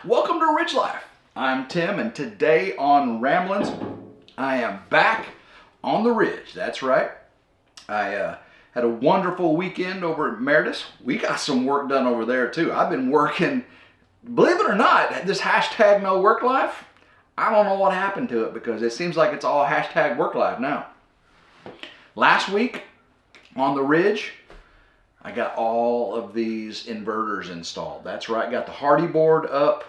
Welcome to Ridge Life. I'm Tim, and today on Ramblings, I am back on the Ridge. That's right. I had a wonderful weekend over at Meredith. We got some work done over there too. I've been working, believe it or not, this hashtag no work life. I don't know what happened to it because it seems like it's all hashtag work life now. Last week on the Ridge, I got all of these inverters installed. That's right, got the Hardy board up,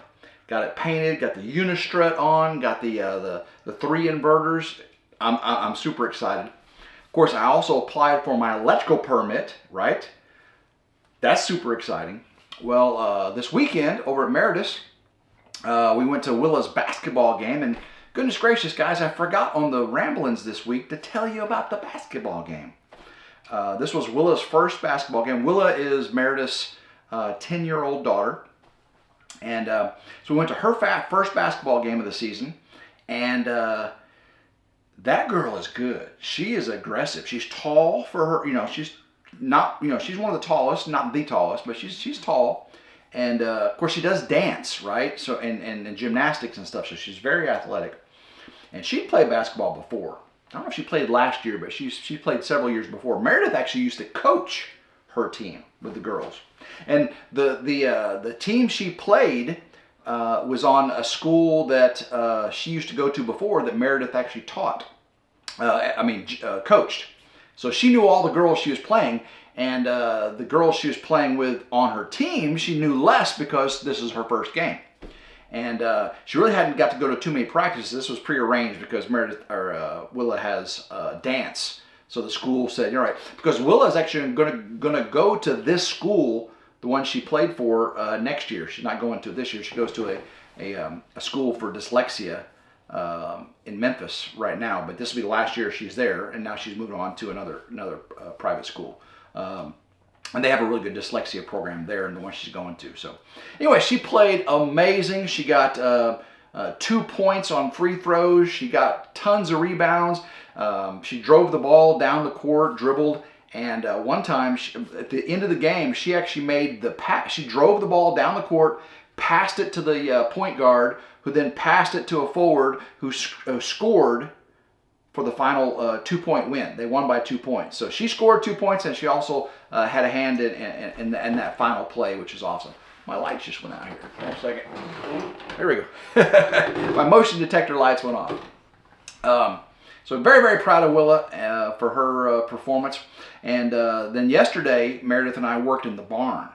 got it painted, got the Unistrut on, got the three inverters. I'm super excited. Of course, I also applied for my electrical permit, right? That's super exciting. Well, this weekend over at Meredith, we went to Willa's basketball game, and goodness gracious, guys, I forgot on the Ramblings this week to tell you about the basketball game. This was Willa's first basketball game. Willa is Meredith's 10-year-old daughter. And so we went to her first basketball game of the season. And that girl is good. She is aggressive. She's tall for her. She's not, she's one of the tallest, not the tallest, but she's tall. And of course, she does dance, right? So and gymnastics and stuff. So she's very athletic. And she played basketball before. I don't know if she played last year, but she played several years before. Meredith actually used to coach her team with the girls, and the team she played was on a school that she used to go to before that Meredith actually taught. Coached. So she knew all the girls she was playing, and the girls she was playing with on her team she knew less because this is her first game. And she really hadn't got to go to too many practices. This was prearranged because Willa has dance. So the school said, "You're right," because Willa is actually gonna go to this school, the one she played for next year. She's not going to this year. She goes to a school for dyslexia in Memphis right now. But this will be the last year she's there, and now she's moving on to another private school. And they have a really good dyslexia program there in the one she's going to. So anyway, she played amazing. She got 2 points on free throws. She got tons of rebounds. She drove the ball down the court, dribbled. And one time, at the end of the game, she actually made the pass. She drove the ball down the court, passed it to the point guard, who then passed it to a forward who scored for the final 2-point win. They won by 2 points. So she scored 2 points, and she also had a hand in that final play, which is awesome. My lights just went out here. Hold on a second. There we go. My motion detector lights went off. So very, very proud of Willa for her performance. And then yesterday, Meredith and I worked in the barn.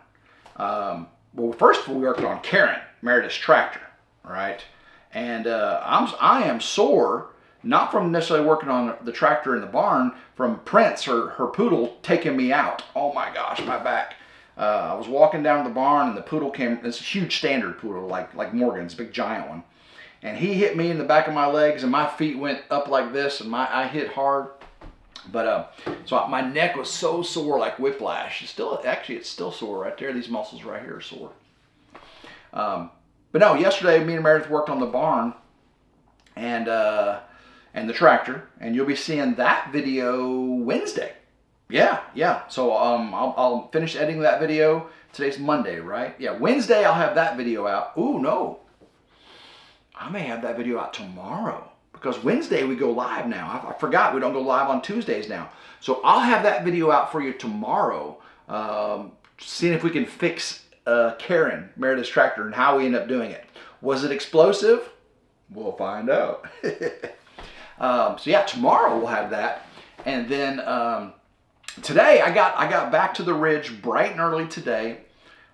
Well, first of all, we worked on Karen, Meredith's tractor, right? And I am sore. Not from necessarily working on the tractor in the barn, from Prince, her poodle, taking me out. Oh my gosh, my back. I was walking down the barn and the poodle came, it's a huge standard poodle, like Morgan's, big giant one. And he hit me in the back of my legs and my feet went up like this and I hit hard. But so my neck was so sore, like whiplash. It's still sore right there. These muscles right here are sore. But no, yesterday me and Meredith worked on the barn and the tractor, and you'll be seeing that video Wednesday. Yeah. So I'll finish editing that video. Today's Monday, right? Yeah, Wednesday I'll have that video out. Ooh, no. I may have that video out tomorrow because Wednesday we go live now. I forgot we don't go live on Tuesdays now. So I'll have that video out for you tomorrow, seeing if we can fix Karen, Meredith's tractor, and how we end up doing it. Was it explosive? We'll find out. So yeah, tomorrow we'll have that, and then today I got back to the Ridge bright and early today.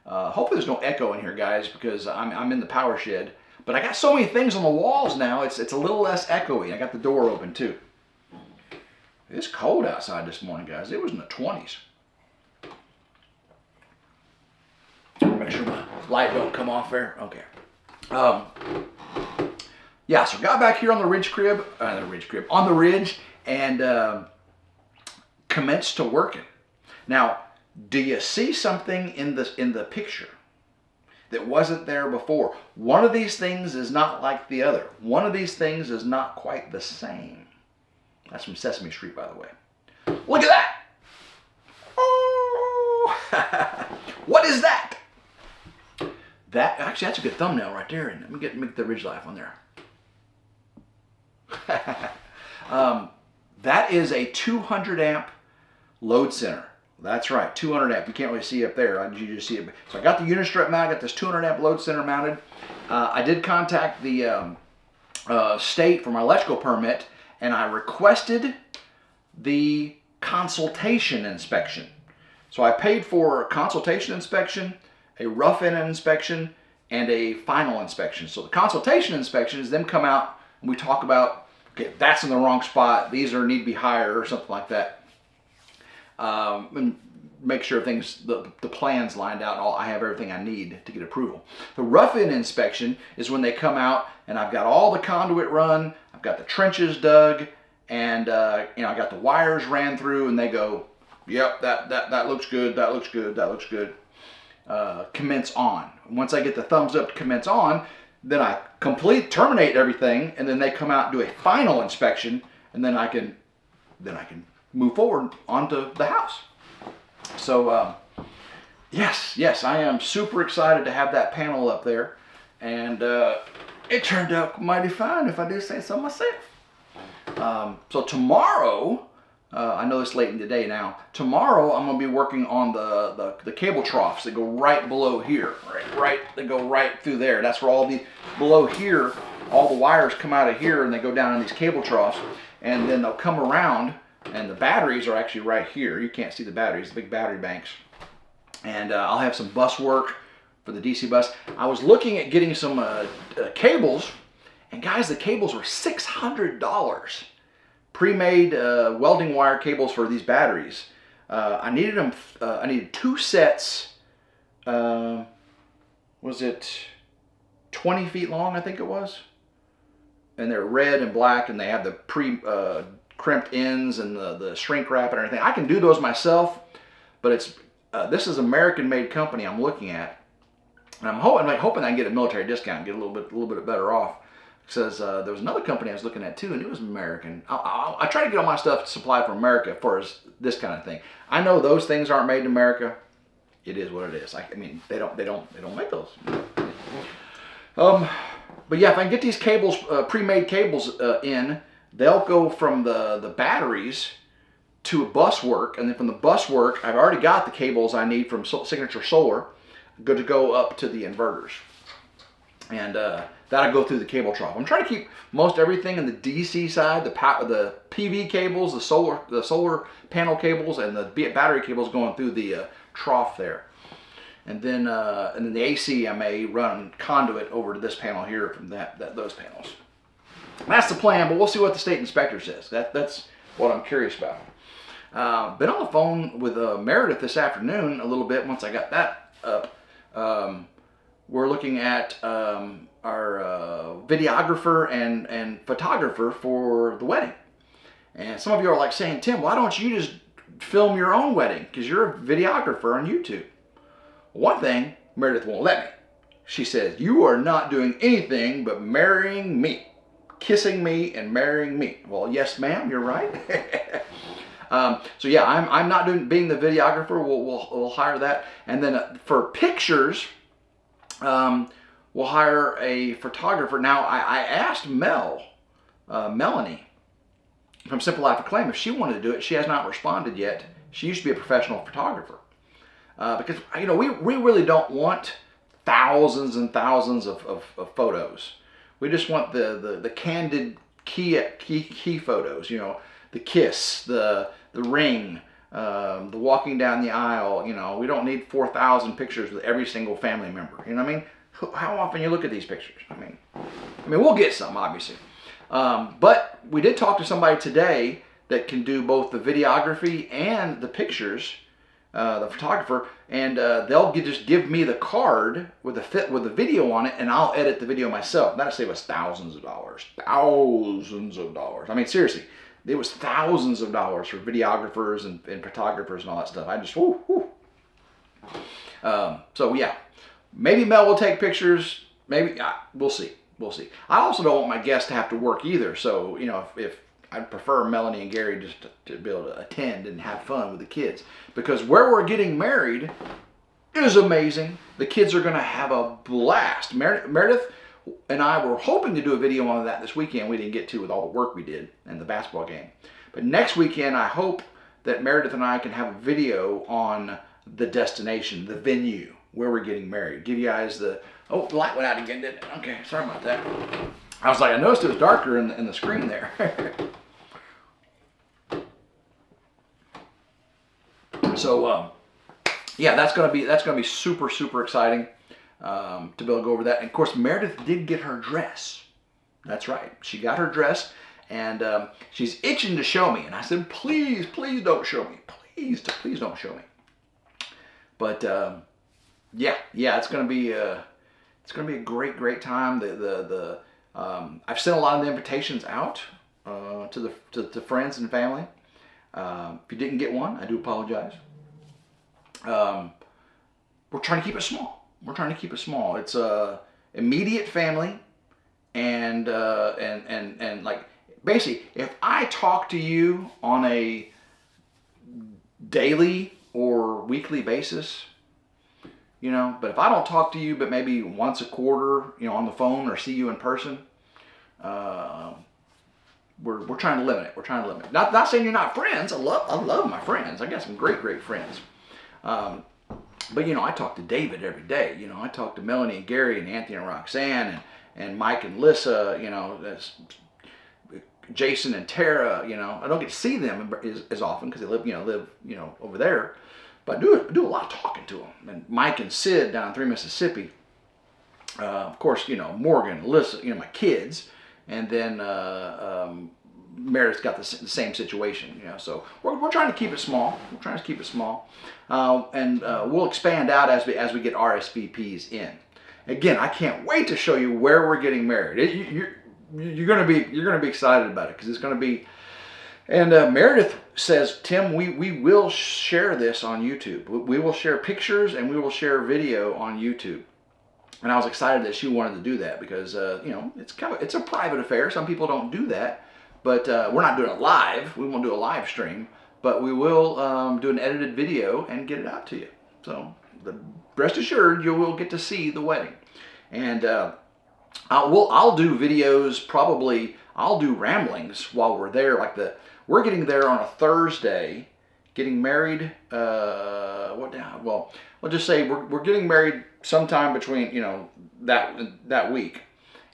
Hopefully there's no echo in here, guys, because I'm in the power shed. But I got so many things on the walls now, it's a little less echoey. I got the door open too. It's cold outside this morning, guys. It was in the 20s. Make sure my light don't come off there. Okay. Yeah, so got back here on the on the Ridge, and commenced to working. Now, do you see something in the picture that wasn't there before? One of these things is not like the other. One of these things is not quite the same. That's from Sesame Street, by the way. Look at that! Oh! What is that? Actually, that's a good thumbnail right there. And let me make the RidgeLife on there. That is a 200 amp load center. That's right, 200 amp. You can't really see up there. You just see it. So I got the unistrut mounted. I got this 200 amp load center mounted. I did contact the state for my electrical permit, and I requested the consultation inspection. So I paid for a consultation inspection, a rough-in inspection, and a final inspection. So the consultation inspection is them come out and we talk about, okay, that's in the wrong spot, these need to be higher or something like that. And make sure things, the plans lined out and all, I have everything I need to get approval. The rough-in inspection is when they come out and I've got all the conduit run, I've got the trenches dug, and I got the wires ran through, and they go, yep, that looks good, that looks good, that looks good. Commence on. Once I get the thumbs up to commence on, then I terminate everything, and then they come out and do a final inspection, and then I can move forward onto the house. So yes, I am super excited to have that panel up there, and it turned out mighty fine, if I do say so myself. So tomorrow, I know it's late in the day now. Tomorrow I'm going to be working on the cable troughs that go right below here. Right, they go right through there. That's where below here, all the wires come out of here and they go down in these cable troughs. And then they'll come around, and the batteries are actually right here. You can't see the batteries, the big battery banks. And I'll have some bus work for the DC bus. I was looking at getting some cables, and guys, the cables were $600. Pre-made welding wire cables for these batteries. I needed them. I needed 2 sets. Was it 20 feet long? I think it was. And they're red and black, and they have the pre-crimped ends and the shrink wrap and everything. I can do those myself, but this is an American-made company I'm looking at, and I'm hoping I can get a military discount, get a little bit better off. Says there was another company I was looking at too, and it was American. I try to get all my stuff supplied from America for this kind of thing. I know those things aren't made in America. It is what it is. I mean, they don't make those. But yeah, if I can get these cables, pre-made cables in, they'll go from the batteries to bus work, and then from the bus work, I've already got the cables I need from Signature Solar, good to go up to the inverters, and that'll go through the cable trough. I'm trying to keep most everything in the DC side, the PV cables, the solar panel cables, and the battery cables going through the trough there. And then the AC, I may run conduit over to this panel here from those panels. That's the plan, but we'll see what the state inspector says. That's what I'm curious about. Been on the phone with Meredith this afternoon a little bit. Once I got that up, we're looking at our videographer and photographer for the wedding. And some of you are like saying, Tim, why don't you just film your own wedding? Because you're a videographer on YouTube. One thing, Meredith won't let me. She says, you are not doing anything but marrying me. Kissing me and marrying me. Well, yes, ma'am, you're right. So yeah, I'm not being the videographer. We'll hire that. And then for pictures, we'll hire a photographer. Now, I asked Melanie from Simple Life Acclaim if she wanted to do it. She has not responded yet. She used to be a professional photographer. Because, we really don't want thousands and thousands of photos. We just want the candid key photos, the kiss, the ring, the walking down the aisle. We don't need 4,000 pictures with every single family member. You know what I mean? How often you look at these pictures? I mean, we'll get some, obviously. But we did talk to somebody today that can do both the videography and the pictures, the photographer, and they'll just give me the card with the video on it, and I'll edit the video myself. That'll save us thousands of dollars. Thousands of dollars. I mean, seriously, it was thousands of dollars for videographers and photographers and all that stuff. I just, whoo. So yeah, maybe Mel will take pictures. Maybe, we'll see. We'll see. I also don't want my guests to have to work either. So, if I'd prefer Melanie and Gary just to be able to attend and have fun with the kids. Because where we're getting married is amazing. The kids are going to have a blast. Meredith and I were hoping to do a video on that this weekend. We didn't get to with all the work we did and the basketball game. But next weekend, I hope that Meredith and I can have a video on the destination, the venue, where we're getting married. Give you guys the... Oh, the light went out again, didn't it? Okay, sorry about that. I was like, I noticed it was darker in the screen there. So, yeah, that's gonna be super, super exciting to be able to go over that. And of course, Meredith did get her dress. That's right, she got her dress, and she's itching to show me. And I said, please, please don't show me. Please don't show me. But yeah, it's gonna be a great time. I've sent a lot of the invitations out to friends and family. If you didn't get one, I do apologize. We're trying to keep it small. It's immediate family, and like basically, if I talk to you on a daily or weekly basis, you know, but if I don't talk to you but maybe once a quarter, you know, on the phone or see you in person, we're trying to limit it. Not saying you're not friends. I love my friends. I got some great friends. But you know, I talk to David every day. You know, I talk to Melanie and Gary and Anthony and Roxanne and Mike and Lissa. You know, Jason and Tara. You know, I don't get to see them as often because they live over there. But I do a lot of talking to them. And Mike and Sid down in 3 Mississippi. Of course, you know, Morgan, Alyssa, you know, my kids. And then Meredith's got the same situation, you know. So we're trying to keep it small. And we'll expand out as we get RSVPs in. Again, I can't wait to show you where we're getting married. You're gonna be excited about it because it's gonna be. And Meredith says, Tim, we will share this on YouTube. We will share pictures and we will share video on YouTube. And I was excited that she wanted to do that because you know, it's a private affair. Some people don't do that, but we're not doing it live. We won't do a live stream, but we will do an edited video and get it out to you. So rest assured, you will get to see the wedding. And I'll do videos. Probably I'll do ramblings while we're there. We're getting there on a Thursday, getting married. Well, we'll just say we're getting married sometime between, you know, that week,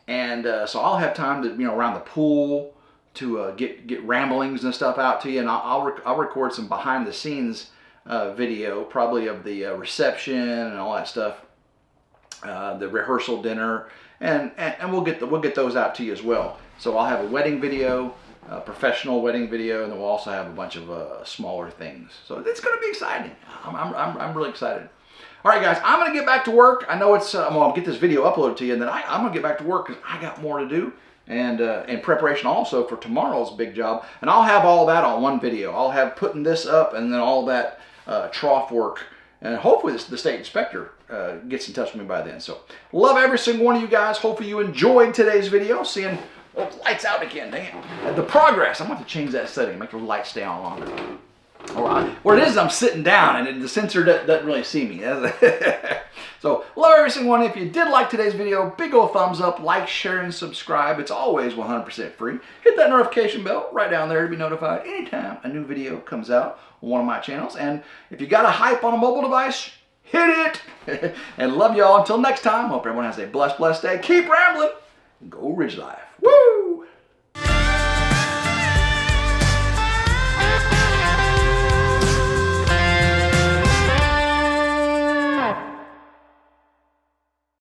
and so I'll have time to, you know, around the pool to get ramblings and stuff out to you, and I'll record some behind the scenes video, probably of the reception and all that stuff, the rehearsal dinner, and we'll get those out to you as well. So I'll have a wedding video, a professional wedding video, and then we'll also have a bunch of smaller things. So it's going to be exciting. I'm really excited. All right, guys, I'm going to get back to work. I know it's I'll get this video uploaded to you, and then I'm going to get back to work because I got more to do, and in preparation also for tomorrow's big job. And I'll have all that on one video. I'll have putting this up and then all that trough work, and hopefully the state inspector gets in touch with me by then. So love every single one of you guys. Hopefully you enjoyed today's video. Seeing lights out again, dang it. The progress, I'm going to change that setting, make the lights stay on longer. What it is, I'm sitting down and the sensor doesn't really see me. So, love every single one. If you did like today's video, big old thumbs up, like, share, and subscribe. It's always 100% free. Hit that notification bell right down there to be notified anytime a new video comes out on one of my channels. And if you got a hype on a mobile device, hit it. And love y'all until next time. Hope everyone has a blessed day. Keep rambling. Go Ridge Life. Woo!